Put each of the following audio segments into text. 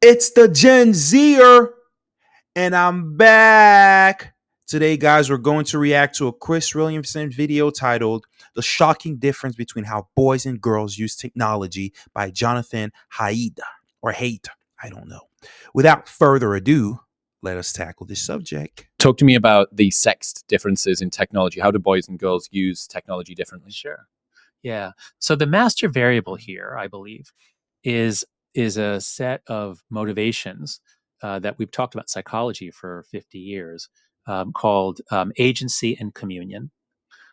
It's the Gen Zer, and I'm back. Today, guys, we're going to react to a Chris Williamson video titled The Shocking Difference Between How Boys and Girls Use Technology by Jonathan Haidt, or Haidt, I don't know. Without further ado, let us tackle this subject. Talk to me about the sex differences in technology. How do boys and girls use technology differently? Sure. Yeah. So the master variable here, I believe, is a set of motivations that we've talked about psychology for 50 years, called agency and communion.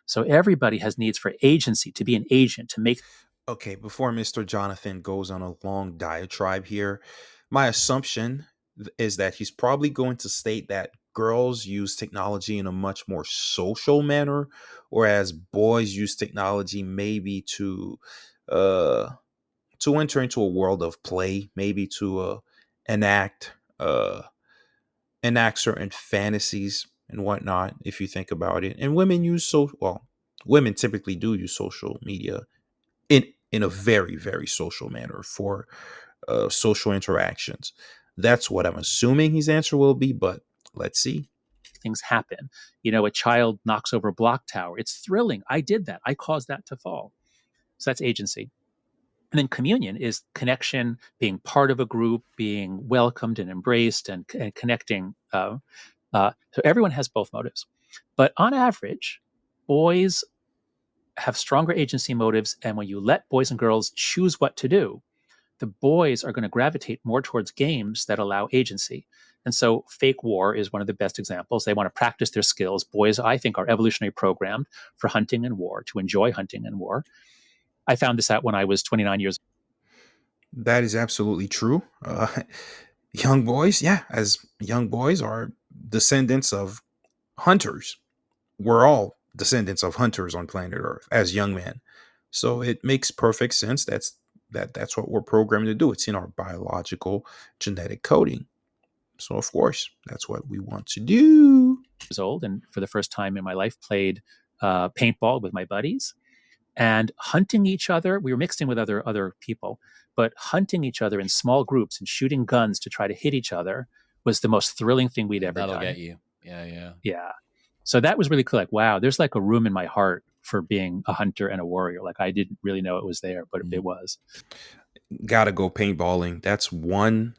So everybody has needs for agency, to be an agent, to make. Okay, before Mr. Jonathan goes on a long diatribe here, my assumption is that he's probably going to state that girls use technology in a much more social manner, whereas boys use technology maybe uh to enter into a world of play, maybe to enact uh enact certain fantasies and whatnot, if you think about it. And women use women typically do use social media in a very very social manner for social interactions. That's what I'm assuming his answer will be, but let's see. Things happen. A child knocks over a block tower. It's thrilling. I did that. I caused that to fall. So that's agency. And then communion is connection, being part of a group, being welcomed and embraced, and connecting. So everyone has both motives. But on average, boys have stronger agency motives. And when you let boys and girls choose what to do, the boys are going to gravitate more towards games that allow agency. And so fake war is one of the best examples. They want to practice their skills. Boys, I think, are evolutionary programmed for hunting and war, to enjoy hunting and war. I found this out when I was 29 years. That is absolutely true. Young boys, yeah, as young boys are descendants of hunters. We're all descendants of hunters on planet Earth as young men. So it makes perfect sense. That's what we're programmed to do. It's in our biological genetic coding. So of course, that's what we want to do. Years old, and for the first time in my life, played paintball with my buddies and hunting each other. We were mixed in with other people, but hunting each other in small groups and shooting guns to try to hit each other was the most thrilling thing we'd ever That'll done. get you. Yeah. Yeah. So that was really cool. Like, wow, there's like a room in my heart for being a hunter and a warrior. Like, I didn't really know it was there, but it was. Gotta go paintballing. That's one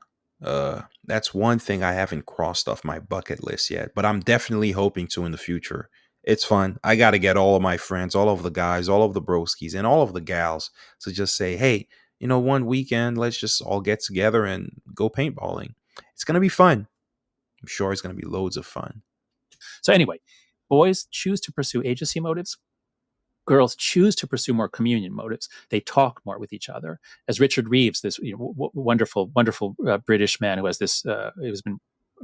thing I haven't crossed off my bucket list yet, but I'm definitely hoping to in the future. It's fun. I got to get all of my friends, all of the guys, all of the broskies, and all of the gals to just say, hey, one weekend, let's just all get together and go paintballing. It's going to be fun. I'm sure it's going to be loads of fun. So anyway, boys choose to pursue agency motives. Girls choose to pursue more communion motives. They talk more with each other. As Richard Reeves, this wonderful British man who has this, who's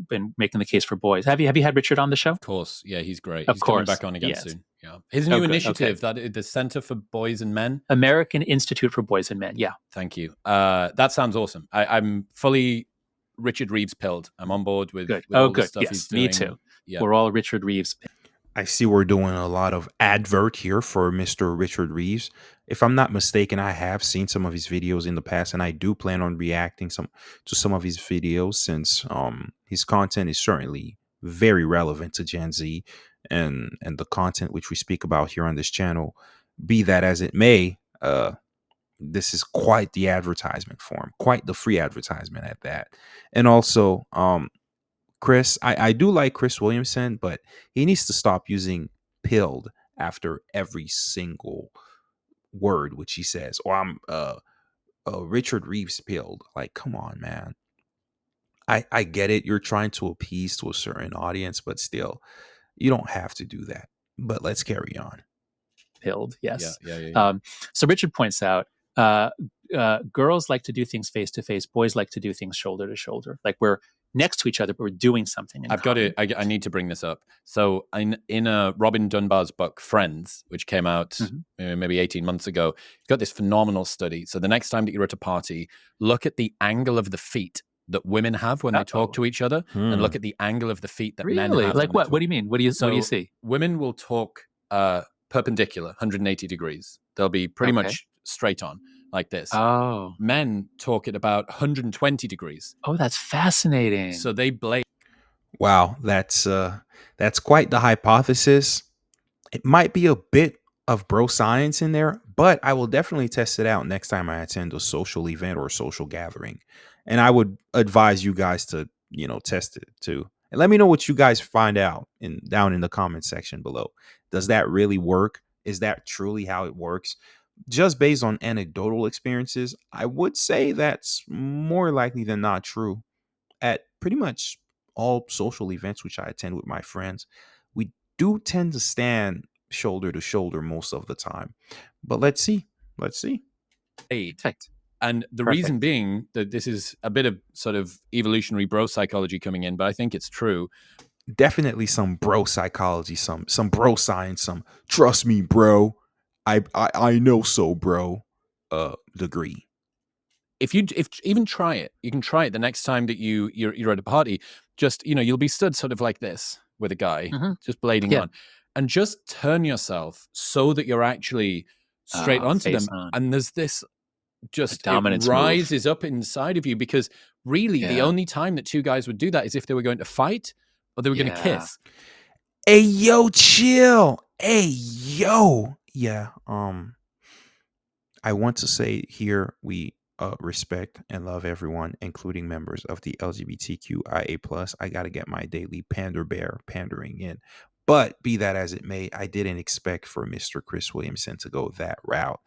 been making the case for boys. Have you had Richard on the show? Of course. Yeah, he's great. Of He's course. coming back on again Yes. soon. Yeah. His new initiative, okay. the Center for Boys and Men. American Institute for Boys and Men. Yeah. Thank you. That sounds awesome. I'm fully Richard Reeves pilled. I'm on board with, good. with all good. the stuff Yes, he's doing. Me too. Yeah. We're all Richard Reeves. I see we're doing a lot of advert here for Mr. Richard Reeves. If I'm not mistaken, I have seen some of his videos in the past, and I do plan on reacting to some of his videos since his content is certainly very relevant to Gen Z and the content which we speak about here on this channel. Be that as it may, this is quite the advertisement for him, quite the free advertisement at that. And also, Chris, I do like Chris Williamson, but he needs to stop using pilled after every single word which he says. Or I'm Richard Reeves pilled. Like, come on, man. I get it. You're trying to appease to a certain audience, but still, you don't have to do that. But let's carry on. Pilled, yes. Yeah. So Richard points out, girls like to do things face to face. Boys like to do things shoulder to shoulder. Like we're next to each other, but we're doing something. I need to bring this up. So in Robin Dunbar's book, Friends, which came out maybe 18 months ago, he's got this phenomenal study. So the next time that you're at a party, look at the angle of the feet that women have when they talk to each other, and look at the angle of the feet that men have. Like what? What do you mean? What do you see? Women will talk perpendicular, 180 degrees. They'll be pretty much straight on like this. Oh. Men talk at about 120 degrees. Oh, that's fascinating. So they blaze. Wow, that's quite the hypothesis. It might be a bit of bro science in there, but I will definitely test it out next time I attend a social event or a social gathering. And I would advise you guys to, test it too. And let me know what you guys find out down in the comment section below. Does that really work? Is that truly how it works? Just based on anecdotal experiences, I would say that's more likely than not true. At pretty much all social events which I attend with my friends, we do tend to stand shoulder to shoulder most of the time. But let's see. Perfect. And the reason being that this is a bit of sort of evolutionary bro psychology coming in, but I think it's true. Definitely some bro psychology, some bro science, some trust me, bro. I know so, bro. Degree. If even try it, you can try it the next time that you're at a party. Just you'll be stood sort of like this with a guy, just blading on, and just turn yourself so that you're actually straight onto them. And there's this just it rises up inside of you, because really the only time that two guys would do that is if they were going to fight or they were going to kiss. Hey yo, chill. Hey yo. Yeah. I want to say here we respect and love everyone, including members of the LGBTQIA+. I got to get my daily pandering in. But be that as it may, I didn't expect for Mr. Chris Williamson to go that route.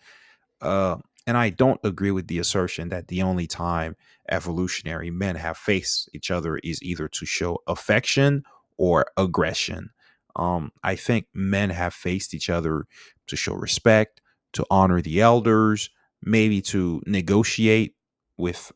And I don't agree with the assertion that the only time evolutionary men have faced each other is either to show affection or aggression. I think men have faced each other to show respect, to honor the elders, maybe to negotiate with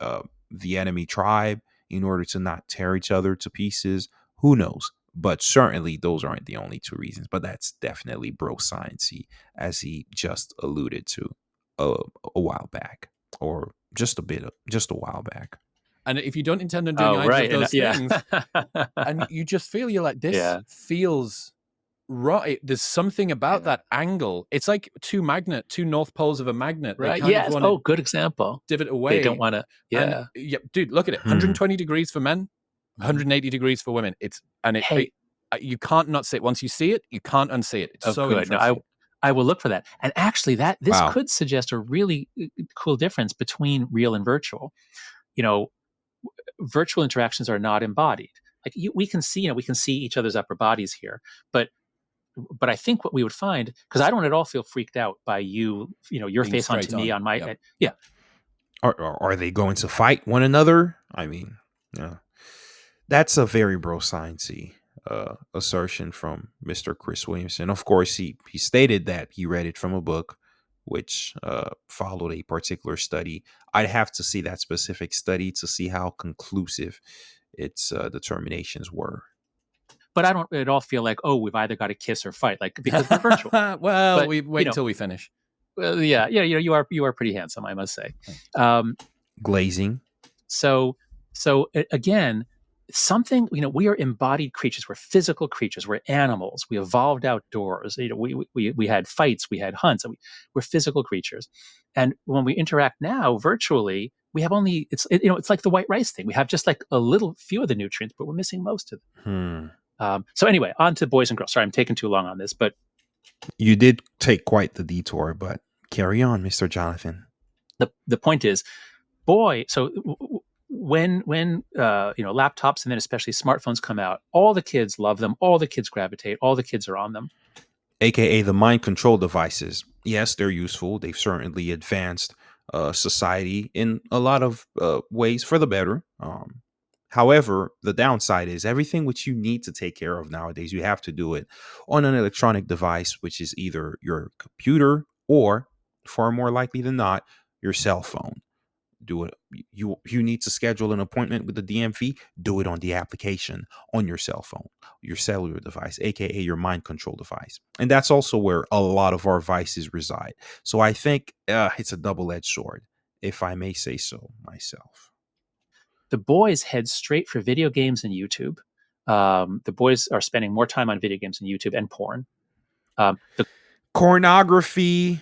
the enemy tribe in order to not tear each other to pieces. Who knows? But certainly those aren't the only two reasons. But that's definitely bro sciencey, as he just alluded to a while back, or just a while back. And if you don't intend on doing either of those things, and you just feel you're like, this feels right. There's something about that angle. It's like two north poles of a magnet. Right. Yes. Oh, good example. Divot away. They don't want to. Yeah. And, dude, look at it. 120 degrees for men, 180 degrees for women. You can't not see it. Once you see it, you can't unsee it. It's so good. interesting. No, I will look for that. And actually, this could suggest a really cool difference between real and virtual. Virtual interactions are not embodied. Like we can see each other's upper bodies here, but I think what we would find, because I don't at all feel freaked out by your being face onto me on my Are they going to fight one another? I mean, that's a very bro sciencey assertion from Mr. Chris Williamson. Of course, he stated that he read it from a book which followed a particular study. I'd have to see that specific study to see how conclusive its determinations were. But I don't at all feel like, we've either got to kiss or fight, like, because we're virtual. Well, we wait until we finish. Well, yeah, you are pretty handsome, I must say. Glazing. So again, something, we are embodied creatures. We're physical creatures. We're animals. We evolved outdoors. We had fights. We had hunts. We're physical creatures. And when we interact now virtually, we have only it's like the white rice thing. We have just like a little few of the nutrients, but we're missing most of them. So anyway, on to boys and girls. Sorry, I'm taking too long on this, but you did take quite the detour. But carry on, Mr. Jonathan. The point is, when laptops and then especially smartphones come out, all the kids love them, all the kids gravitate, all the kids are on them. AKA the mind control devices. Yes, they're useful. They've certainly advanced society in a lot of ways for the better. However, the downside is everything which you need to take care of nowadays, you have to do it on an electronic device, which is either your computer or, far more likely than not, your cell phone. Do it. You need to schedule an appointment with the DMV. Do it on the application on your cell phone, your cellular device, aka your mind control device. And that's also where a lot of our vices reside. So I think it's a double-edged sword, if I may say so myself. The boys head straight for video games and YouTube. The boys are spending more time on video games and YouTube and porn. Pornography.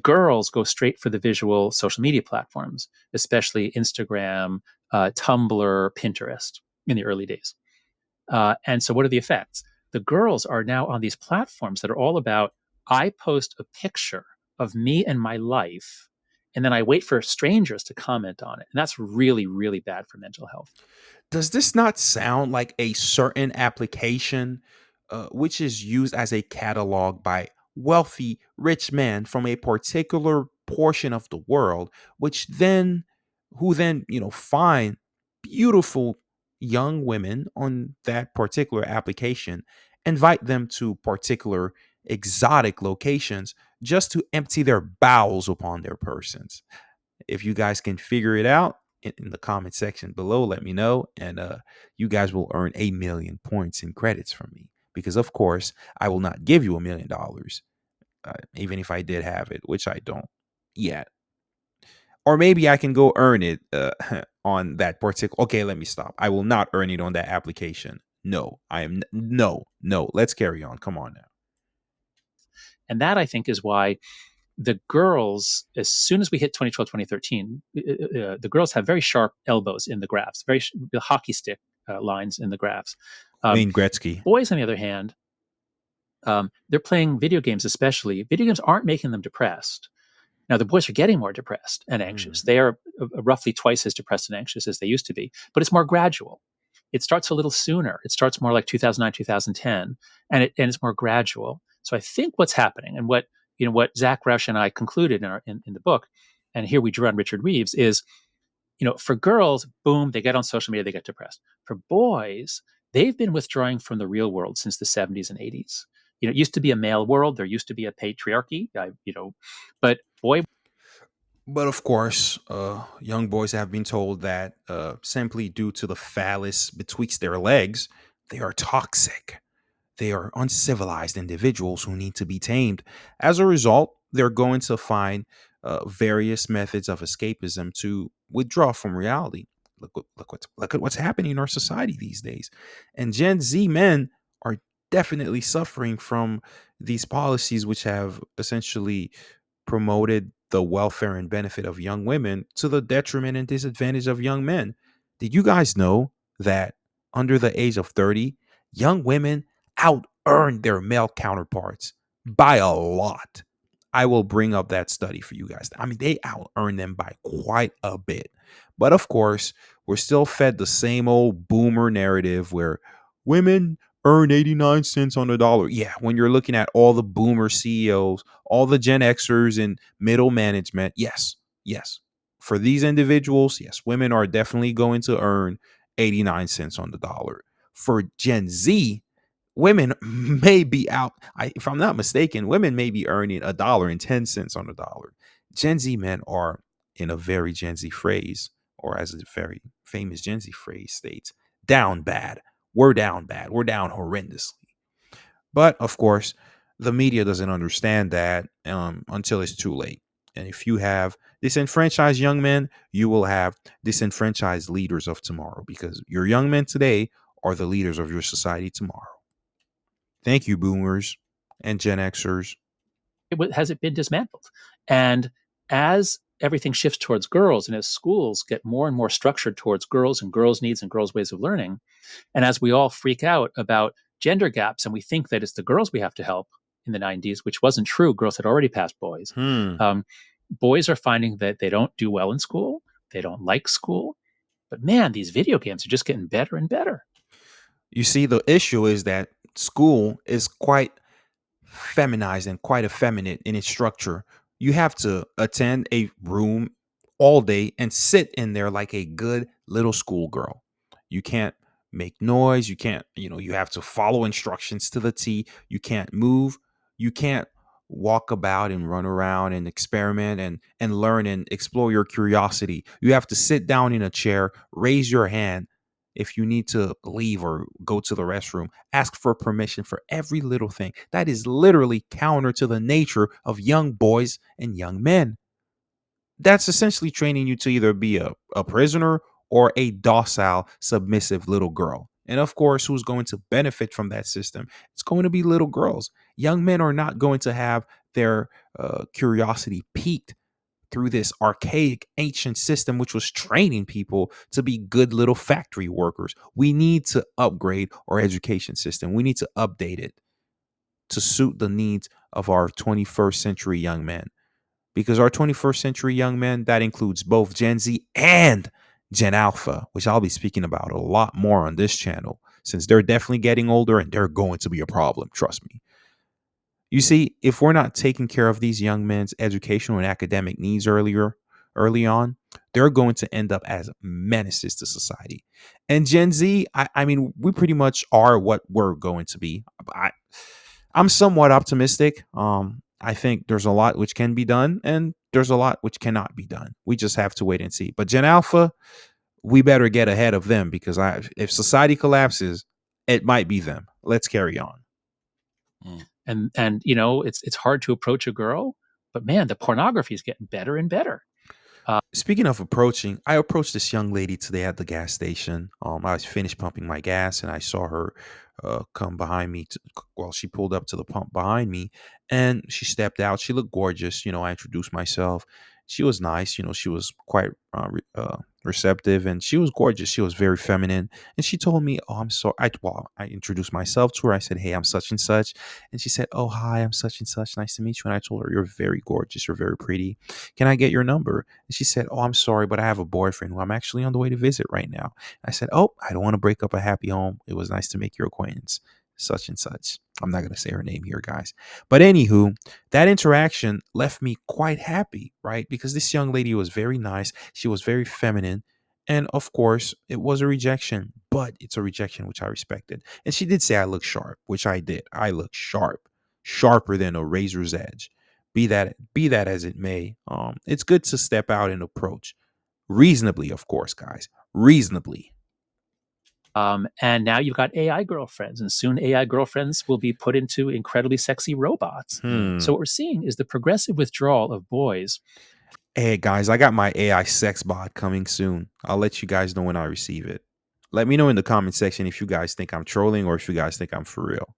Girls go straight for the visual social media platforms, especially Instagram, Tumblr, Pinterest in the early days. And so, what are the effects? The girls are now on these platforms that are all about I post a picture of me and my life, and then I wait for strangers to comment on it. And that's really, really bad for mental health. Does this not sound like a certain application which is used as a catalog by wealthy rich men from a particular portion of the world, which then who then find beautiful young women on that particular application, invite them to particular exotic locations just to empty their bowels upon their persons? If you guys can figure it out in the comment section below, let me know. And you guys will earn 1,000,000 points in credits from me. Because, of course, I will not give you $1,000,000, even if I did have it, which I don't yet. Or maybe I can go earn it on that particular. Okay, let me stop. I will not earn it on that application. No, I am. No, no. Let's carry on. Come on now. And that, I think, is why the girls, as soon as we hit 2012, 2013, the girls have very sharp elbows in the graphs, the hockey stick lines in the graphs. Wayne Gretzky. Boys, on the other hand, they're playing video games, especially. Video games aren't making them depressed. Now, the boys are getting more depressed and anxious. They are roughly twice as depressed and anxious as they used to be, but it's more gradual. It starts a little sooner. It starts more like 2009, 2010, and it's more gradual. So I think what's happening, and what Zach Roush and I concluded in the book, and here we drew on Richard Reeves, is for girls, boom, they get on social media, they get depressed. For boys, they've been withdrawing from the real world since the 70s and 80s. It used to be a male world. There used to be a patriarchy, but boy. But of course, young boys have been told that simply due to the phallus betwixt their legs, they are toxic. They are uncivilized individuals who need to be tamed. As a result, they're going to find various methods of escapism to withdraw from reality. Look at what's happening in our society these days. And Gen Z men are definitely suffering from these policies, which have essentially promoted the welfare and benefit of young women to the detriment and disadvantage of young men. Did you guys know that under the age of 30, young women out earn their male counterparts by a lot? I will bring up that study for you guys. I mean, they out earn them by quite a bit. But of course, we're still fed the same old boomer narrative where women earn 89 cents on the dollar. Yeah, when you're looking at all the boomer CEOs, all the Gen Xers in middle management, yes. For these individuals, yes, women are definitely going to earn 89 cents on the dollar. For Gen Z, women may be out, if I'm not mistaken, women may be earning $1.10 on the dollar. Gen Z men are, in a very Gen Z phrase, or as a very famous Gen Z phrase states, down bad. We're down bad. We're down horrendously. But of course, the media doesn't understand that until it's too late. And if you have disenfranchised young men, you will have disenfranchised leaders of tomorrow, because your young men today are the leaders of your society tomorrow. Thank you, boomers and Gen Xers. Has it been dismantled? And as everything shifts towards girls, and as schools get more and more structured towards girls and girls' needs and girls' ways of learning, and as we all freak out about gender gaps and we think that it's the girls we have to help in the 90s, which wasn't true. Girls had already passed boys. Boys are finding that they don't do well in school. They don't like school. But man, these video games are just getting better and better. You see, the issue is that school is quite feminized and quite effeminate in its structure. You have to attend a room all day and sit in there like a good little schoolgirl. You can't make noise. You can't, you have to follow instructions to the T. You can't move. You can't walk about and run around and experiment and learn and explore your curiosity. You have to sit down in a chair, raise your hand if you need to leave or go to the restroom. Ask for permission for every little thing. That is literally counter to the nature of young boys and young men. That's essentially training you to either be a prisoner or a docile, submissive little girl. And of course, who's going to benefit from that system? It's going to be little girls. Young men are not going to have their curiosity peaked through this archaic ancient system which was training people to be good little factory workers. We need to upgrade our education system. We need to update it to suit the needs of our 21st century young men. Because our 21st century young men, that includes both Gen Z and Gen Alpha, which I'll be speaking about a lot more on this channel, since they're definitely getting older and they're going to be a problem, trust me. You see, if we're not taking care of these young men's educational and academic needs early on, they're going to end up as menaces to society. And Gen Z, I mean, we pretty much are what we're going to be. I'm somewhat optimistic. I think there's a lot which can be done, and there's a lot which cannot be done. We just have to wait and see. But Gen Alpha, we better get ahead of them because if society collapses, it might be them. Let's carry on. And you know, it's hard to approach a girl, but man, the pornography is getting better and better. Speaking of approaching, I approached this young lady today at the gas station. I was finished pumping my gas, and I saw her come behind me. She pulled up to the pump behind me, and she stepped out. She looked gorgeous. You know, I introduced myself. She was nice. You know, she was quite receptive, and she was gorgeous. She was very feminine, and she told me, "Oh, I'm sorry." I introduced myself to her. I said, "Hey, I'm such and such," and she said, "Oh, hi, I'm such and such. Nice to meet you." And I told her, "You're very gorgeous. You're very pretty. Can I get your number?" And she said, "Oh, I'm sorry, but I have a boyfriend who I'm actually on the way to visit right now." I said, "Oh, I don't want to break up a happy home. It was nice to make your acquaintance. Such and such." I'm not going to say her name here, guys. But anywho, that interaction left me quite happy, right? Because this young lady was very nice. She was very feminine. And of course, it was a rejection, but it's a rejection which I respected. And she did say I look sharp, which I did. I look sharp, sharper than a razor's edge. Be that as it may, it's good to step out and approach reasonably, of course, guys, reasonably. And now you've got AI girlfriends, and soon AI girlfriends will be put into incredibly sexy robots. So what we're seeing is the progressive withdrawal of boys. Hey guys, I got my AI sex bot coming soon. I'll let you guys know when I receive it. Let me know in the comment section if you guys think I'm trolling or if you guys think I'm for real.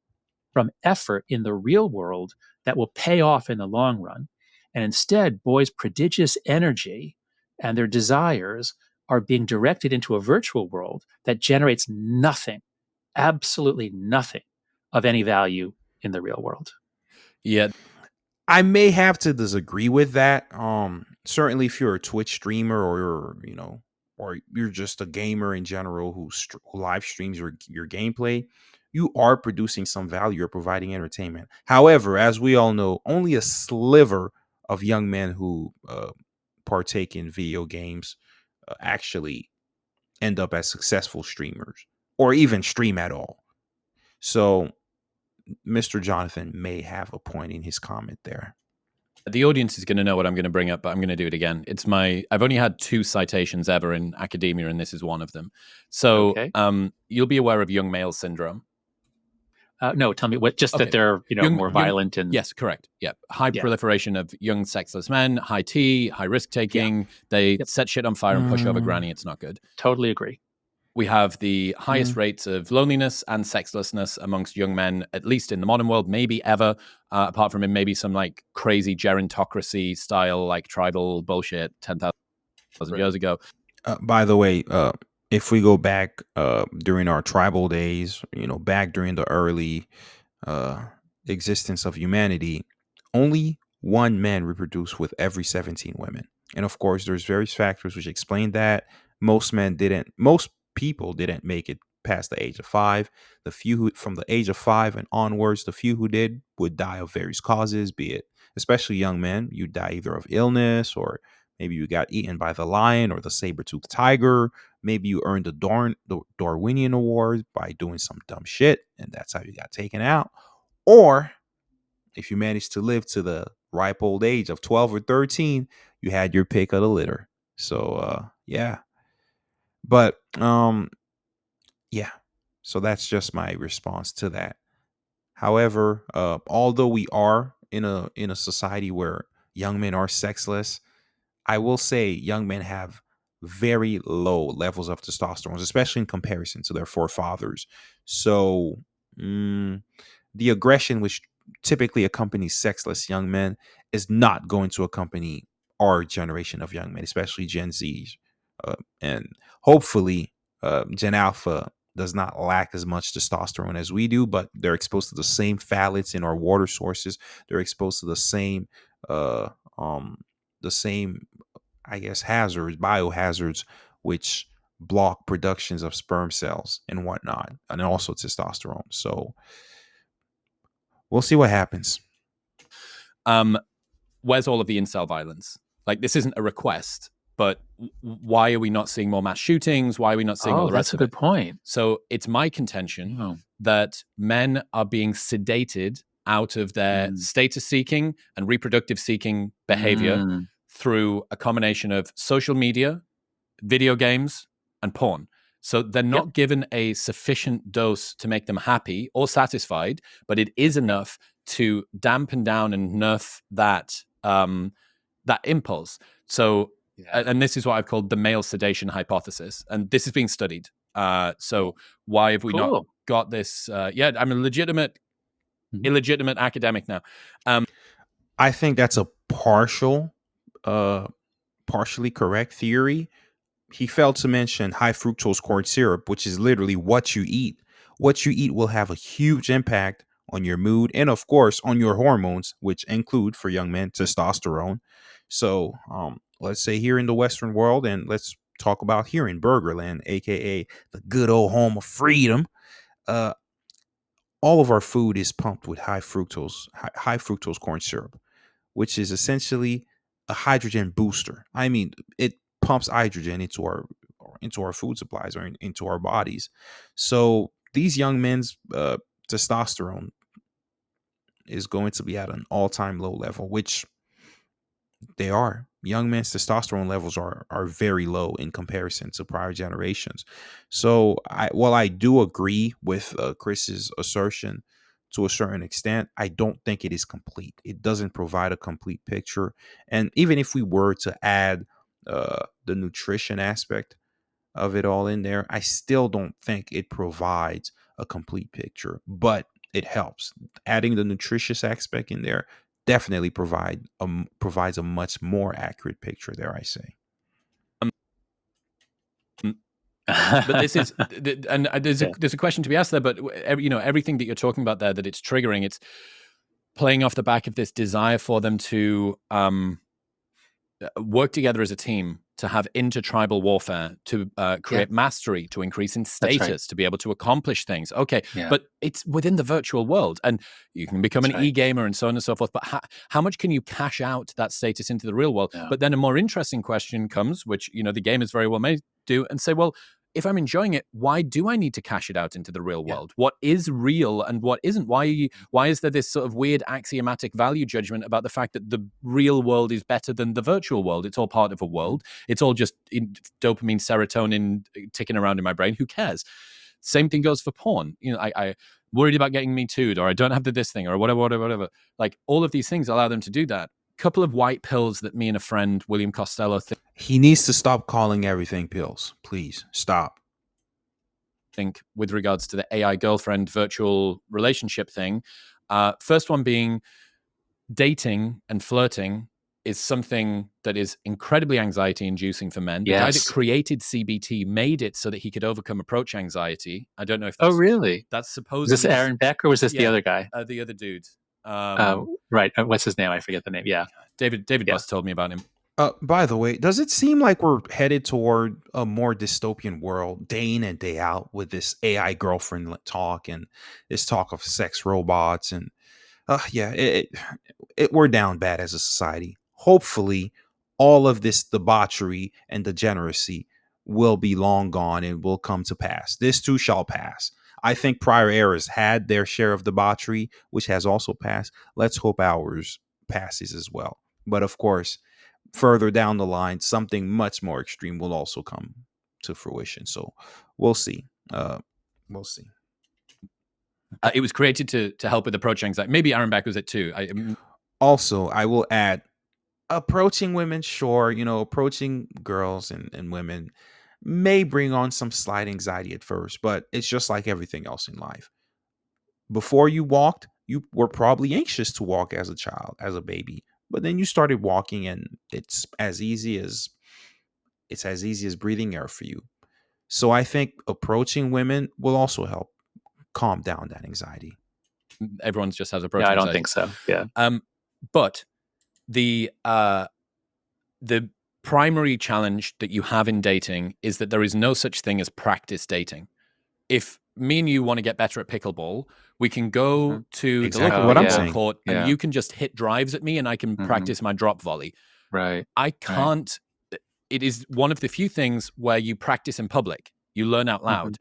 From effort in the real world that will pay off in the long run. And instead, boys' prodigious energy and their desires are being directed into a virtual world that generates nothing, absolutely nothing of any value in the real world. Yeah. I may have to disagree with that. Certainly if you're a Twitch streamer or you're just a gamer in general who live streams your gameplay, you are producing some value. You're providing entertainment. However, as we all know, only a sliver of young men who partake in video games actually end up as successful streamers or even stream at all. So Mr. Jonathan may have a point in his comment there. The audience is going to know what I'm going to bring up, but I'm going to do it again. I've only had 2 citations ever in academia, and this is one of them. So Okay. You'll be aware of young male syndrome. No, tell me what. Just Okay. that they're more violent and yes, correct. Yeah, high proliferation of young sexless men, high T, high risk taking. They set shit on fire and push over granny. It's not good. Totally agree. We have the highest rates of loneliness and sexlessness amongst young men, at least in the modern world, maybe ever, apart from in maybe some like crazy gerontocracy style, like tribal bullshit 10,000 years ago. By the way, if we go back during our tribal days, back during the early existence of humanity, only one man reproduced with every 17 women. And of course, there's various factors which explain that. Most people didn't make it past the age of 5. The few who, from the age of 5 and onwards, the few who did would die of various causes, be it, especially young men, you die either of illness or maybe you got eaten by the lion or the saber-toothed tiger. Maybe you earned the Darwinian Award by doing some dumb shit, and that's how you got taken out. Or if you managed to live to the ripe old age of 12 or 13, you had your pick of the litter. So, yeah. But, yeah. So that's just my response to that. However, although we are in a society where young men are sexless, I will say young men have very low levels of testosterone, especially in comparison to their forefathers. So the aggression which typically accompanies sexless young men is not going to accompany our generation of young men, especially Gen Zs. And hopefully, Gen Alpha does not lack as much testosterone as we do, but they're exposed to the same phthalates in our water sources. They're exposed to uh, um, the same, I guess, hazards, biohazards, which block productions of sperm cells and whatnot, and also testosterone. So we'll see what happens. Where's all of the incel violence? Like, this isn't a request, but why are we not seeing more mass shootings? Why are we not seeing all the rest That's a of it? good point. So it's my contention that men are being sedated out of their status seeking and reproductive seeking behavior through a combination of social media, video games, and porn. So they're not given a sufficient dose to make them happy or satisfied, but it is enough to dampen down and nerf that that impulse. So, and this is what I've called the male sedation hypothesis, and this is being studied. So why have we not got this? Yeah, I'm a illegitimate academic now. I think that's a partially correct theory. He failed to mention high fructose corn syrup, which is literally what you eat. What you eat will have a huge impact on your mood and, of course, on your hormones, which include, for young men, testosterone. So, let's say here in the Western world, and let's talk about here in Burgerland, aka the good old home of freedom. Uh, all of our food is pumped with high fructose corn syrup, which is essentially a hydrogen booster. I mean, it pumps hydrogen into our food supplies or into our bodies. So these young men's testosterone is going to be at an all-time low level, which they are. Young men's testosterone levels are very low in comparison to prior generations. So while I do agree with Chris's assertion to a certain extent, I don't think it is complete. It doesn't provide a complete picture. And even if we were to add the nutrition aspect of it all in there, I still don't think it provides a complete picture, but it helps. Adding the nutritious aspect in there definitely provides a much more accurate picture, dare I say. But this is, and there's a question to be asked there. But everything that you're talking about there, that it's triggering, it's playing off the back of this desire for them to work together as a team, to have intertribal warfare, to create mastery, to increase in status, to be able to accomplish things. Okay, but it's within the virtual world, and you can become an e-gamer and so on and so forth. But how much can you cash out that status into the real world? But then a more interesting question comes, which the gamers very well may do, and say, well, if I'm enjoying it, why do I need to cash it out into the real world? What is real and what isn't? Why is there this sort of weird axiomatic value judgment about the fact that the real world is better than the virtual world? It's all part of a world. It's all just dopamine, serotonin ticking around in my brain. Who cares? Same thing goes for porn. I worried about getting Me Too'd, or I don't have this thing, or whatever. Like, all of these things allow them to do that. Couple of white pills that me and a friend, William Costello, he needs to stop calling everything pills. Please stop. Think with regards to the AI girlfriend virtual relationship thing. First one being, dating and flirting is something that is incredibly anxiety inducing for men. The guy that created CBT made it so that he could overcome approach anxiety. I don't know if really? That's supposed. Was this Aaron Beck or was this the other guy? The other dude. Right. What's his name? I forget the name. Yeah. David Buss told me about him. By the way, does it seem like we're headed toward a more dystopian world day in and day out with this AI girlfriend talk and this talk of sex robots? And we're down bad as a society. Hopefully, all of this debauchery and degeneracy will be long gone and will come to pass. This too shall pass. I think prior eras had their share of debauchery, which has also passed. Let's hope ours passes as well. But of course, further down the line, something much more extreme will also come to fruition. So we'll see. We'll see. It was created to help with approach anxiety. Maybe Aaron Beck was it too. Also, I will add, approaching women, sure, approaching girls and women may bring on some slight anxiety at first, but it's just like everything else in life. Before you walked, you were probably anxious to walk as a child, as a baby, but then you started walking, and it's as easy as breathing air for you. So I think approaching women will also help calm down that anxiety. Everyone's just has approach Yeah, I don't anxiety. think so. Yeah. But the primary challenge that you have in dating is that there is no such thing as practice dating. If me and you want to get better at pickleball, we can go to Exactly the local what I'm pickleball saying. court, and Yeah. you can just hit drives at me, and I can practice my drop volley. Right. I can't. It is one of the few things where you practice in public. You learn out loud.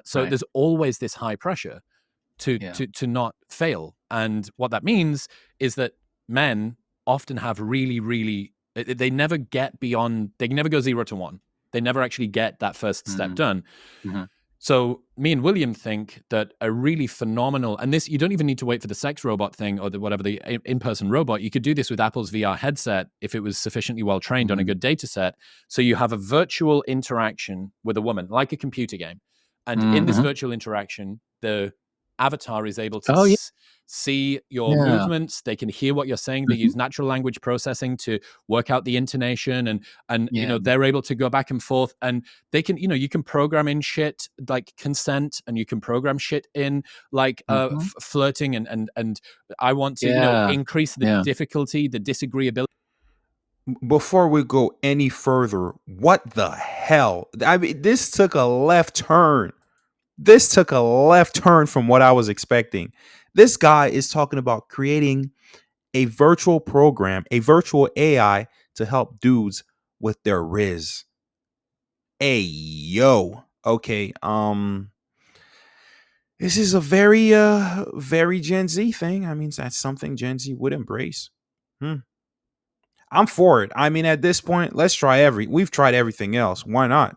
So Right. there's always this high pressure to not fail. And what that means is that men often have really, they never get beyond, they never go 0 to 1. They never actually get that first step done. So me and William think that a really phenomenal, and this, you don't even need to wait for the sex robot thing or the in-person robot. You could do this with Apple's VR headset if it was sufficiently well trained on a good data set. So you have a virtual interaction with a woman, like a computer game. And in this virtual interaction, the avatar is able to see your movements. They can hear what you're saying. They use natural language processing to work out the intonation, and you know, they're able to go back and forth, and they can, you know, you can program in shit like consent, and you can program shit in like flirting, and I want to, you know, increase the difficulty, the disagreeability. Before we go any further, what the hell? I mean, this took a left turn. This took a left turn from what I was expecting. This guy is talking about creating a virtual program, a virtual AI to help dudes with their riz. Hey, yo. Okay, this is a very Gen Z thing. I mean, that's something Gen Z would embrace. I'm for it. I mean, at this point, let's try we've tried everything else. Why not?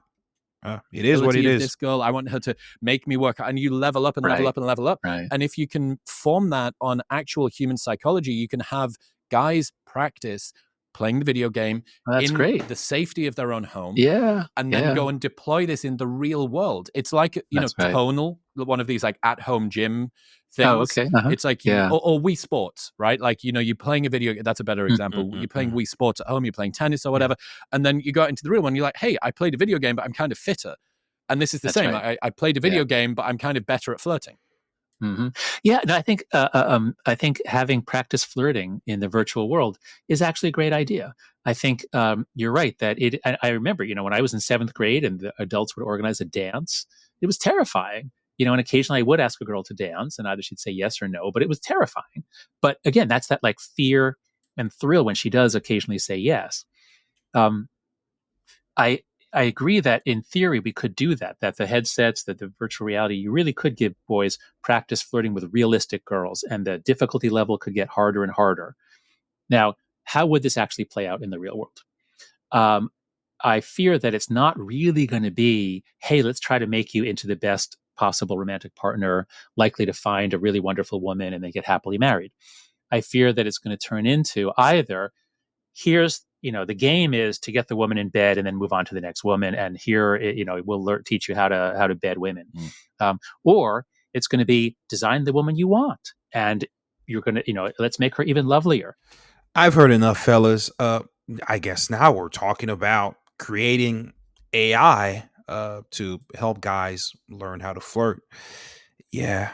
It is what it is. This girl, I want her to make me work, and you level up and level up and level up. And if you can form that on actual human psychology, you can have guys practice playing the video game in the safety of their own home, and then go and deploy this in the real world. It's like, you know, Tonal, one of these like at-home gym things. It's like or Wii Sports, right? Like, you know, you're playing a video. That's a better example. You're playing Wii Sports at home. You're playing tennis or whatever, and then you go out into the real one. You're like, hey, I played a video game, but I'm kind of fitter. And this is the same. I played a video game, but I'm kind of better at flirting. Yeah, no, I think having practice flirting in the virtual world is actually a great idea. I think you're right that I remember, you know, when I was in 7th grade and the adults would organize a dance, it was terrifying. You know, and occasionally I would ask a girl to dance, and either she'd say yes or no, but it was terrifying. But again, that's that like fear and thrill when she does occasionally say yes. I agree that in theory we could do that the headsets, that the virtual reality, you really could give boys practice flirting with realistic girls, and the difficulty level could get harder and harder. Now, how would this actually play out in the real world? I fear that it's not really going to be, hey, let's try to make you into the best possible romantic partner, likely to find a really wonderful woman and then get happily married. I fear that it's going to turn into either, here's, you know, the game is to get the woman in bed and then move on to the next woman, and here, you know, we'll teach you how to bed women, or it's going to be design the woman you want, and you're going to, you know, let's make her even lovelier. I've heard enough, fellas. I guess now we're talking about creating AI to help guys learn how to flirt. Yeah.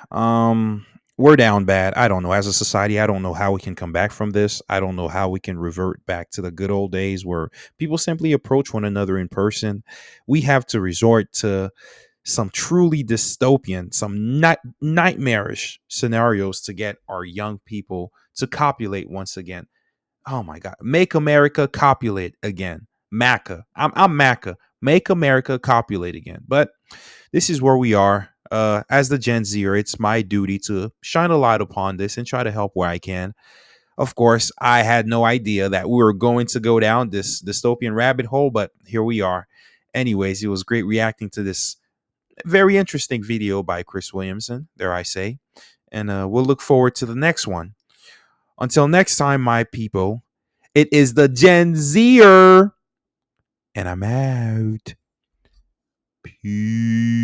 We're down bad. I don't know. As a society, I don't know how we can come back from this. I don't know how we can revert back to the good old days where people simply approach one another in person. We have to resort to some truly dystopian, some nightmarish scenarios to get our young people to copulate once again. Oh my God. Make America copulate again. MACA. I'm MACA. Make America copulate again. But this is where we are. As the Gen Zer, it's my duty to shine a light upon this and try to help where I can. Of course, I had no idea that we were going to go down this dystopian rabbit hole, but here we are. Anyways, it was great reacting to this very interesting video by Chris Williamson, dare I say. And we'll look forward to the next one. Until next time, my people, it is the Gen Zer, and I'm out. Peace.